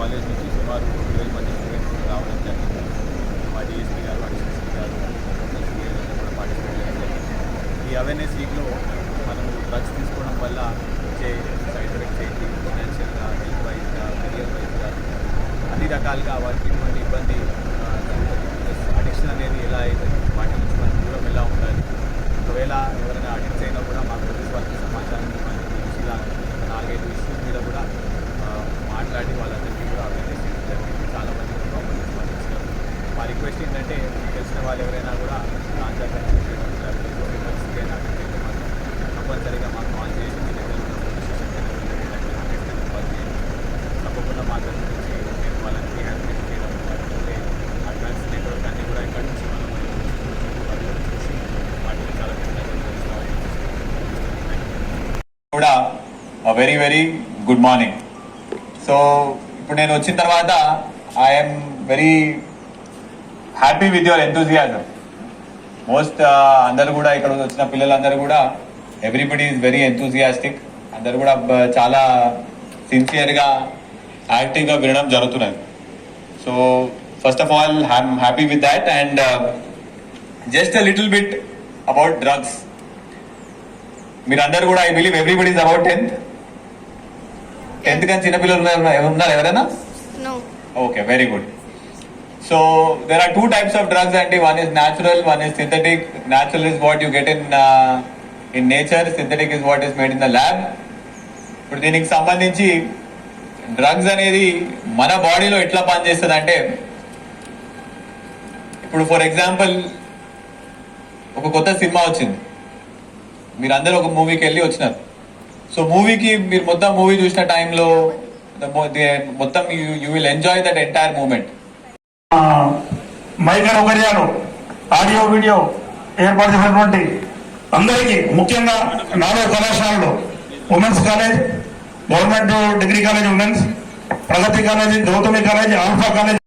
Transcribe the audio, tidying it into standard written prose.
College నుంచి సుమారు 12 మంది స్టూడెంట్స్ రావడం జరిగింది. మా డిఎస్పీ గారు, అడిషనల్ గారు, కూడా పార్టిసిపేట్ చేయడం జరిగింది. ఈ అవేర్నెస్ వీక్లో మనం డ్రగ్స్ తీసుకోవడం వల్ల వచ్చే సైడ్ ఎఫెక్ట్స్ ఏంటి, ఫైనాన్షియల్గా, హెల్త్ వైజ్గా, కెరియర్ వైజ్గా అన్ని రకాలుగా వారికి ఎటువంటి ఇబ్బంది అడిక్షన్ అనేది ఎలా అవుతుంది, వాటి నుంచి మనం దూరం ఎలా ఉండాలి, ఒకవేళ ఎవరైనా అడిక్ట్స్ అయినా కూడా మా పోలీస్ వాళ్ళకి సమాచారం ఇవ్వాలి. ఇలా 4-5 ఇష్యూస్ మీద కూడా మాట్లాడి వాళ్ళందరికీ కూడా అవేర్నెస్ చేయడం జరిగింది. చాలామంది ప్రాబ్లమ్స్ స్పందించారు. మా రిక్వెస్ట్ ఏంటంటే తెలిసిన వాళ్ళు ఎవరైనా కూడా గాంజా కన్స్యూమ్ చేయడం విమర్శకైనా అడిగితే మాత్రం కంపల్సరీగా మాకు కాల్ చేసి మీ దగ్గర ఉన్న పోలీస్ స్టేషన్ కాల్ చేయండి. తప్పకుండా మా దగ్గర నుంచి మేము వాళ్ళని రీహాబిలిటేట్ చేయడం లేకపోతే ఆ డ్రగ్స్ నెట్వర్క్ అన్నీ కూడా ఇక్కడి నుంచి మనం చూసి వాటిని చాలా కూడా very very good morning. So ఇప్పుడు నేను వచ్చిన తర్వాత I'm very happy with your enthusiasm. Most అందరు కూడా ఇక్కడ వచ్చిన పిల్లలందరూ కూడా ఎవ్రీబడి ఈజ్ వెరీ ఎంతూజియాస్టిక్. అందరు కూడా చాలా సిన్సియర్గా యాక్టివ్గా వినడం జరుగుతున్నది. So first of all I'm happy with that. And just a little bit about drugs. మీరందరూ కూడా I believe everybody is about 10th కానీ చిన్నపిల్లలు ఉన్నారు ఎవరైనా? Okay, very good. So there are 2 types of drugs and one is natural, one is synthetic. Natural is what you get in nature, synthetic is what is made in the lab. ఇప్పుడు దీనికి సంబంధించి drugs అనేది మన బాడీలో ఎట్లా పనిచేస్తుంది అంటే, ఇప్పుడు ఫర్ ఎగ్జాంపుల్ ఒక కొత్త సినిమా వచ్చింది, మీరందరూ ఒక మూవీకి వెళ్ళి వచ్చినారు. సో మూవీకి మీరు మొత్తం మూవీ చూసిన టైంలో మొత్తం you will enjoy that entire moment. Mike సౌకర్యాలు, ఆడియో వీడియో ఏర్పాటు చేసినటువంటి అందరికీ, ముఖ్యంగా 4 కళాశాలలు, women's college, government degree college women's, Pragati college, Gautami college, Alpha college